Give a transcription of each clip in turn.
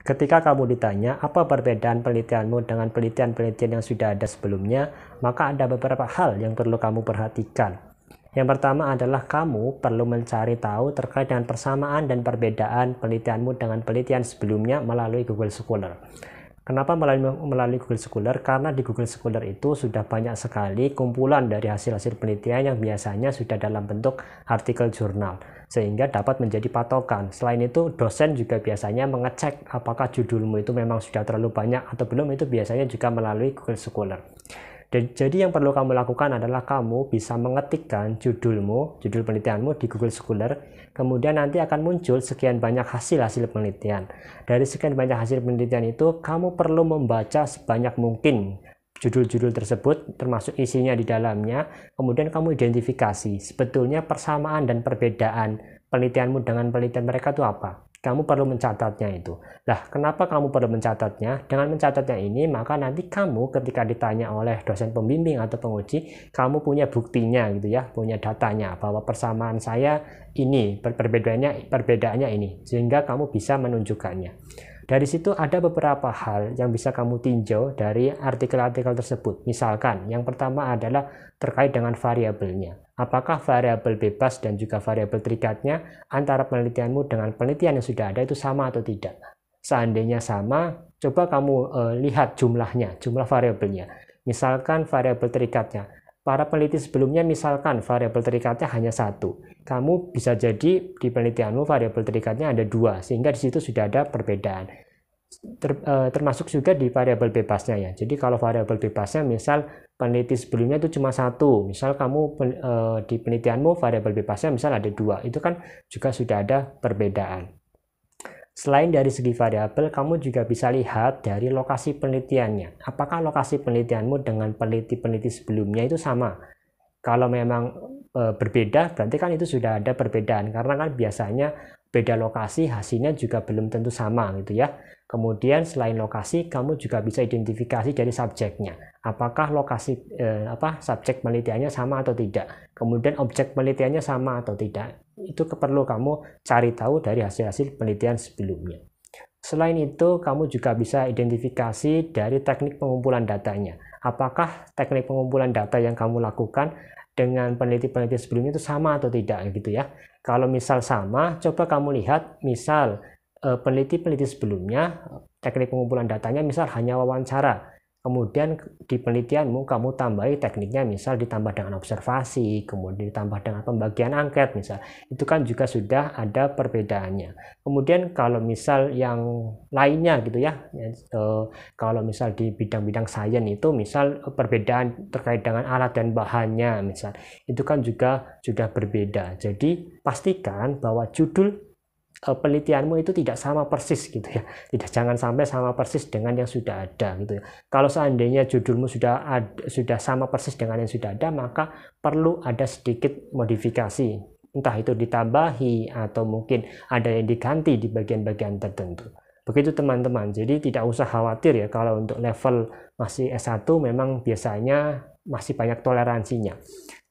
Ketika kamu ditanya apa perbedaan penelitianmu dengan penelitian-penelitian yang sudah ada sebelumnya, maka ada beberapa hal yang perlu kamu perhatikan. Yang pertama adalah kamu perlu mencari tahu terkait dengan persamaan dan perbedaan penelitianmu dengan penelitian sebelumnya melalui Google Scholar. Kenapa melalui Google Scholar? Karena di Google Scholar itu sudah banyak sekali kumpulan dari hasil-hasil penelitian yang biasanya sudah dalam bentuk artikel jurnal, sehingga dapat menjadi patokan. Selain itu, dosen juga biasanya mengecek apakah judulmu itu memang sudah terlalu banyak atau belum, itu biasanya juga melalui Google Scholar. Jadi yang perlu kamu lakukan adalah kamu bisa mengetikkan judul penelitianmu di Google Scholar, kemudian nanti akan muncul sekian banyak hasil penelitian. Dari sekian banyak hasil penelitian itu, kamu perlu membaca sebanyak mungkin judul-judul tersebut, termasuk isinya di dalamnya. Kemudian kamu identifikasi sebetulnya persamaan dan perbedaan penelitianmu dengan penelitian mereka itu apa. Kamu perlu mencatatnya itu. Nah, kenapa kamu perlu mencatatnya? Dengan mencatatnya ini, maka nanti kamu ketika ditanya oleh dosen pembimbing atau penguji, kamu punya buktinya gitu ya, punya datanya bahwa persamaan saya ini, perbedaannya ini, sehingga kamu bisa menunjukkannya. Dari situ ada beberapa hal yang bisa kamu tinjau dari artikel-artikel tersebut. Misalkan, yang pertama adalah terkait dengan variabelnya. Apakah variabel bebas dan juga variabel terikatnya antara penelitianmu dengan penelitian yang sudah ada itu sama atau tidak? Seandainya sama, coba kamu lihat jumlahnya, jumlah variabelnya. Misalkan variabel terikatnya. Para peneliti sebelumnya misalkan variabel terikatnya hanya 1. Kamu bisa jadi di penelitianmu variabel terikatnya ada 2, sehingga di situ sudah ada perbedaan. Termasuk juga di variabel bebasnya ya. Jadi kalau variabel bebasnya misal peneliti sebelumnya itu cuma 1, misal kamu di penelitianmu variabel bebasnya misal ada 2, itu kan juga sudah ada perbedaan. Selain dari segi variabel, kamu juga bisa lihat dari lokasi penelitiannya. Apakah lokasi penelitianmu dengan peneliti-peneliti sebelumnya itu sama? Kalau memang berbeda, berarti kan itu sudah ada perbedaan. Karena kan biasanya beda lokasi, hasilnya juga belum tentu sama gitu ya. Kemudian selain lokasi, kamu juga bisa identifikasi dari subjeknya. Apakah lokasi subjek penelitiannya sama atau tidak? Kemudian objek penelitiannya sama atau tidak? Itu perlu kamu cari tahu dari hasil-hasil penelitian sebelumnya. Selain itu, kamu juga bisa identifikasi dari teknik pengumpulan datanya. Apakah teknik pengumpulan data yang kamu lakukan dengan peneliti-peneliti sebelumnya itu sama atau tidak gitu ya. Kalau misal sama, coba kamu lihat misal peneliti-peneliti sebelumnya teknik pengumpulan datanya misal hanya wawancara. Kemudian di penelitianmu kamu tambahi tekniknya, misal ditambah dengan observasi, kemudian ditambah dengan pembagian angket misal. Itu kan juga sudah ada perbedaannya. Kemudian kalau misal yang lainnya gitu ya, kalau misal di bidang-bidang sains itu misal perbedaan terkait dengan alat dan bahannya misal, itu kan juga sudah berbeda. Jadi pastikan bahwa judul penelitianmu itu tidak sama persis gitu ya, jangan sampai sama persis dengan yang sudah ada gitu ya. Kalau seandainya judulmu sudah sama persis dengan yang sudah ada, maka perlu ada sedikit modifikasi, entah itu ditambahi atau mungkin ada yang diganti di bagian-bagian tertentu. Begitu teman-teman, jadi tidak usah khawatir ya kalau untuk level masih S1 memang biasanya masih banyak toleransinya.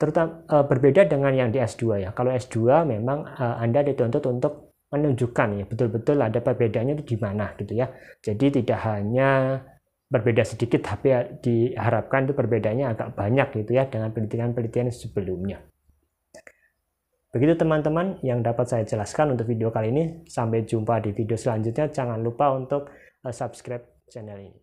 Terutama berbeda dengan yang di S2 ya. Kalau S2 memang Anda dituntut untuk menunjukkan ya betul-betul ada perbedaannya itu di mana gitu ya. Jadi tidak hanya berbeda sedikit, tapi diharapkan itu perbedaannya agak banyak gitu ya dengan penelitian-penelitian sebelumnya. Begitu teman-teman yang dapat saya jelaskan untuk video kali ini. Sampai jumpa di video selanjutnya. Jangan lupa untuk subscribe channel ini.